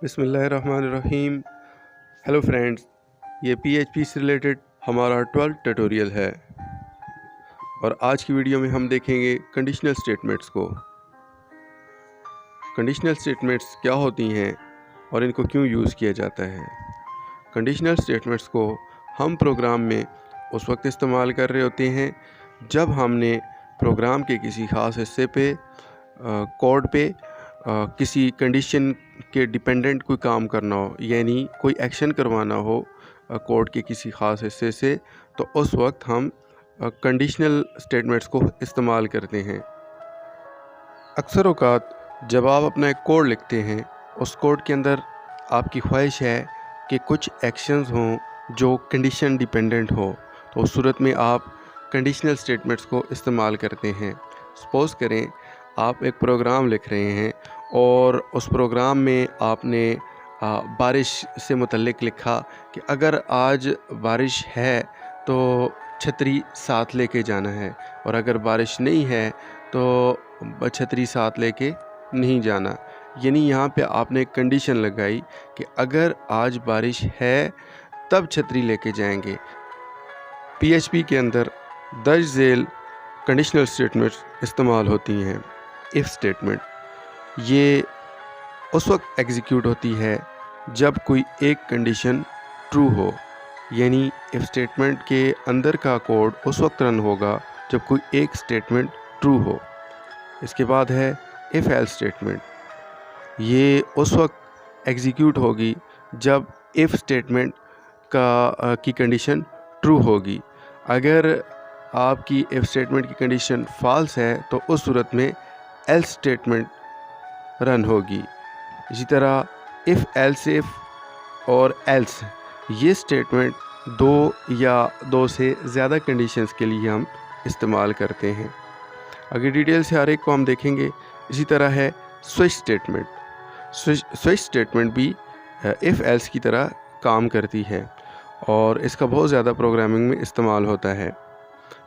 बिस्मिल्लाहिर्रहमानिर्रहीम। Hello friends, ये PHP से रिलेटेड हमारा 12th ट्यूटोरियल है और आज की वीडियो में हम देखेंगे कंडीशनल स्टेटमेंट्स को। कंडीशनल स्टेटमेंट्स क्या होती हैं और इनको क्यों यूज़ किया जाता है। कंडीशनल स्टेटमेंट्स को हम प्रोग्राम में उस वक्त इस्तेमाल कर रहे होते हैं जब हमने प्रोग्राम के किसी ख़ास हिस्से पे कोड पे किसी कंडीशन के डिपेंडेंट कोई काम करना हो, यानी कोई एक्शन करवाना हो कोड के किसी ख़ास हिस्से से, तो उस वक्त हम कंडीशनल स्टेटमेंट्स को इस्तेमाल करते हैं। अक्सर औक़ात जब आप अपना एक कोड लिखते हैं, उस कोड के अंदर आपकी ख्वाहिश है कि कुछ एक्शंस हों जो कंडीशन डिपेंडेंट हो, तो उस सूरत में आप कंडीशनल स्टेटमेंट्स को इस्तेमाल करते हैं। सपोज़ करें आप एक प्रोग्राम लिख रहे हैं और उस प्रोग्राम में आपने बारिश से मुतल्लिक़ लिखा कि अगर आज बारिश है तो छतरी साथ लेके जाना है, और अगर बारिश नहीं है तो छतरी साथ लेके नहीं जाना। यानी यहाँ पे आपने एक कंडीशन लगाई कि अगर आज बारिश है तब छतरी लेके जाएंगे। पीएचपी के अंदर दर्ज झेल कंडीशनल स्टेटमेंट्स इस्तेमाल होती हैं। इफ़ स्टेटमेंट ये उस वक्त एग्जीक्यूट होती है जब कोई एक कंडीशन ट्रू हो, यानी इफ़ स्टेटमेंट के अंदर का कोड उस वक्त रन होगा जब कोई एक स्टेटमेंट ट्रू हो। इसके बाद है इफ़ एल्स स्टेटमेंट, ये उस वक्त एग्जीक्यूट होगी जब इफ़ स्टेटमेंट की कंडीशन ट्रू होगी। अगर आपकी इफ़ स्टेटमेंट की कंडीशन फॉल्स है तो उस सूरत में एल्स स्टेटमेंट रन होगी। इसी तरह इफ़ एल्स इफ़ और एल्स, ये स्टेटमेंट दो या दो से ज़्यादा कंडीशंस के लिए हम इस्तेमाल करते हैं। अगर डिटेल से हर एक को हम देखेंगे। इसी तरह है स्विच स्टेटमेंट। स्विच स्टेटमेंट भी इफ़ एल्स की तरह काम करती है और इसका बहुत ज़्यादा प्रोग्रामिंग में इस्तेमाल होता है।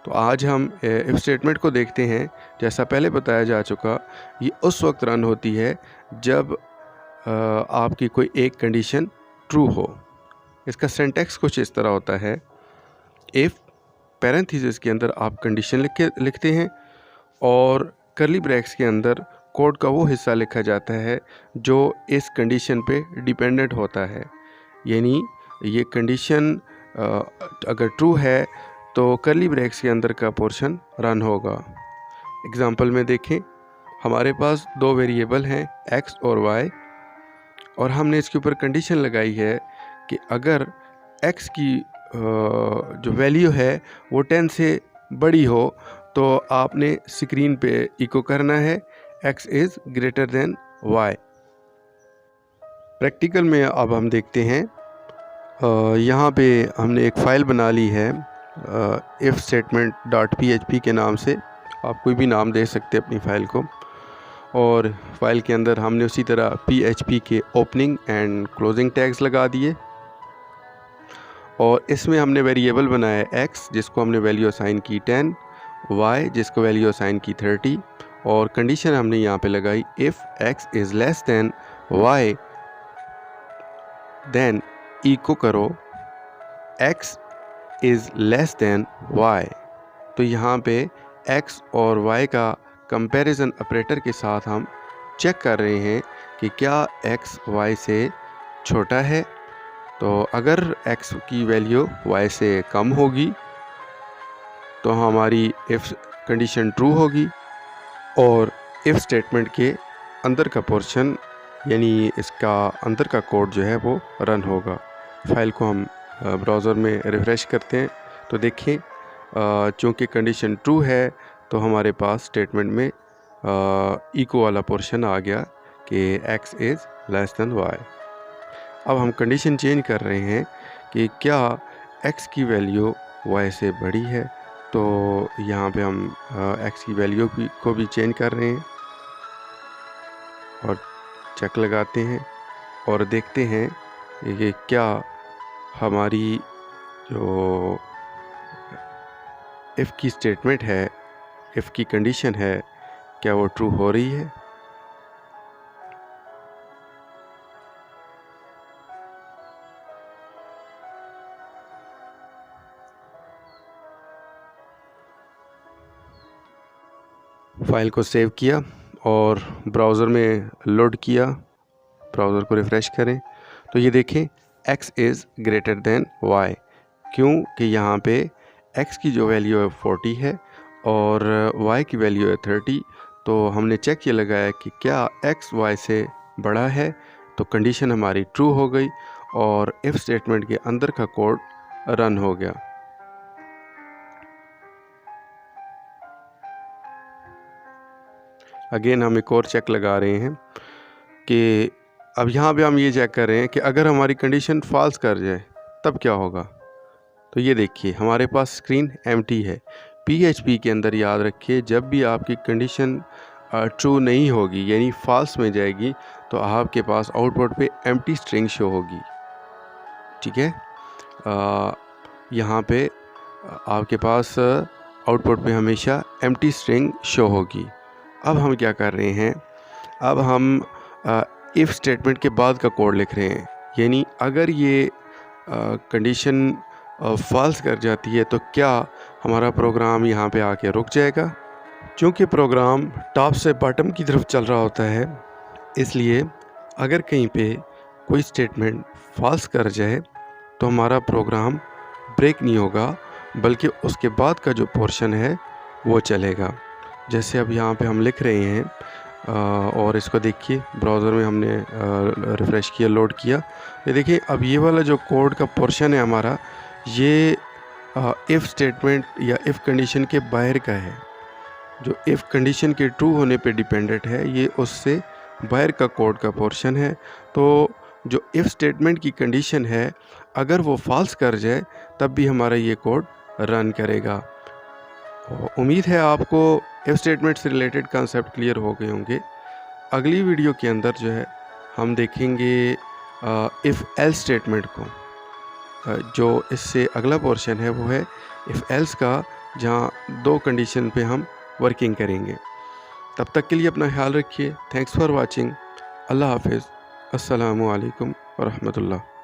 तो आज हम इफ़ स्टेटमेंट को देखते हैं। जैसा पहले बताया जा चुका, ये उस वक्त रन होती है जब आपकी कोई एक कंडीशन ट्रू हो। इसका सिंटैक्स कुछ इस तरह होता है। इफ़ पैरेंथेसिस के अंदर आप कंडीशन लिखते हैं और कर्ली ब्रैकेट्स के अंदर कोड का वो हिस्सा लिखा जाता है जो इस कंडीशन पे डिपेंडेंट होता है। यानी ये कंडीशन अगर ट्रू है तो कर्ली ब्रैकेट्स के अंदर का पोर्शन रन होगा। एग्ज़ाम्पल में देखें, हमारे पास दो वेरिएबल हैं x और y, और हमने इसके ऊपर कंडीशन लगाई है कि अगर x की जो वैल्यू है वो 10 से बड़ी हो तो आपने स्क्रीन पे इको करना है x is greater than y। Practical में अब हम देखते हैं। यहाँ पे हमने एक फ़ाइल बना ली है इफ़ स्टेटमेंट .php के नाम से। आप कोई भी नाम दे सकते हैं अपनी फ़ाइल को, और फाइल के अंदर हमने उसी तरह PHP के ओपनिंग एंड क्लोजिंग टैग्स लगा दिए, और इसमें हमने वेरिएबल बनाया x जिसको हमने वैल्यू असाइन की 10, y जिसको वैल्यू असाइन की 30, और कंडीशन हमने यहाँ पे लगाई if x is less than y then echo करो x is less than y। तो यहाँ पे x और y का कंपैरिजन ऑपरेटर के साथ हम चेक कर रहे हैं कि क्या x y से छोटा है। तो अगर x की वैल्यू y से कम होगी तो हमारी इफ़ कंडीशन ट्रू होगी और इफ़ स्टेटमेंट के अंदर का पोर्शन, यानी इसका अंदर का कोड जो है वो रन होगा। फाइल को हम ब्राउज़र में रिफ़्रेश करते हैं तो देखें, चूँकि कंडीशन ट्रू है तो हमारे पास स्टेटमेंट में इको वाला पोर्शन आ गया कि x is less than y। अब हम कंडीशन चेंज कर रहे हैं कि क्या x की वैल्यू y से बड़ी है, तो यहाँ पे हम x की वैल्यू को भी चेंज कर रहे हैं और चेक लगाते हैं और देखते हैं कि क्या हमारी जो इफ़ की स्टेटमेंट है, इफ़ की कंडीशन है, क्या वो ट्रू हो रही है। फ़ाइल को सेव किया और ब्राउज़र में लोड किया। ब्राउज़र को रिफ़्रेश करें तो ये देखें x is greater than y, क्योंकि यहाँ पे x की जो वैल्यू है 40 है और y की वैल्यू है 30। तो हमने चेक ये लगाया कि क्या x y से बड़ा है, तो कंडीशन हमारी ट्रू हो गई और इफ़ स्टेटमेंट के अंदर का कोड रन हो गया। अगेन हम एक और चेक लगा रहे हैं कि अब यहाँ पे हम ये चेक कर रहे हैं कि अगर हमारी कंडीशन फॉल्स कर जाए तब क्या होगा। तो ये देखिए हमारे पास स्क्रीन एम्प्टी है। PHP के अंदर याद रखिए जब भी आपकी कंडीशन ट्रू नहीं होगी यानी फॉल्स में जाएगी तो आपके पास आउटपुट पे एम्प्टी स्ट्रिंग शो होगी। ठीक है, यहाँ पे आपके पास आउटपुट पे हमेशा एम्प्टी स्ट्रिंग शो होगी। अब हम क्या कर रहे हैं, अब हम इफ़ स्टेटमेंट के बाद का कोड लिख रहे हैं, यानी अगर ये कंडीशन फॉल्स कर जाती है तो क्या हमारा प्रोग्राम यहाँ पे आके रुक जाएगा। क्योंकि प्रोग्राम टॉप से बॉटम की तरफ चल रहा होता है, इसलिए अगर कहीं पे कोई स्टेटमेंट फॉल्स कर जाए तो हमारा प्रोग्राम ब्रेक नहीं होगा, बल्कि उसके बाद का जो पोर्शन है वो चलेगा। जैसे अब यहाँ पे हम लिख रहे हैं और इसको देखिए ब्राउज़र में हमने रिफ़्रेश किया, लोड किया, ये देखिए अब ये वाला जो कोड का पोर्शन है हमारा, ये इफ़ स्टेटमेंट या इफ़ कंडीशन के बाहर का है। जो इफ़ कंडीशन के ट्रू होने पे डिपेंडेंट है, ये उससे बाहर का कोड का पोर्शन है। तो जो इफ़ स्टेटमेंट की कंडीशन है अगर वो फॉल्स कर जाए तब भी हमारा ये कोड रन करेगा। उम्मीद है आपको इफ़ स्टेटमेंट से रिलेटेड कॉन्सेप्ट क्लियर हो गए होंगे। अगली वीडियो के अंदर जो है हम देखेंगे इफ़ एल्स स्टेटमेंट को। जो इससे अगला पोर्शन है वो है इफ़ एल्स का, जहाँ 2 कंडीशन पे हम वर्किंग करेंगे। तब तक के लिए अपना ख्याल रखिए। Thanks for watching. अल्लाह हाफिज़। अस्सलामु अलैकुम व रहमतुल्लाह।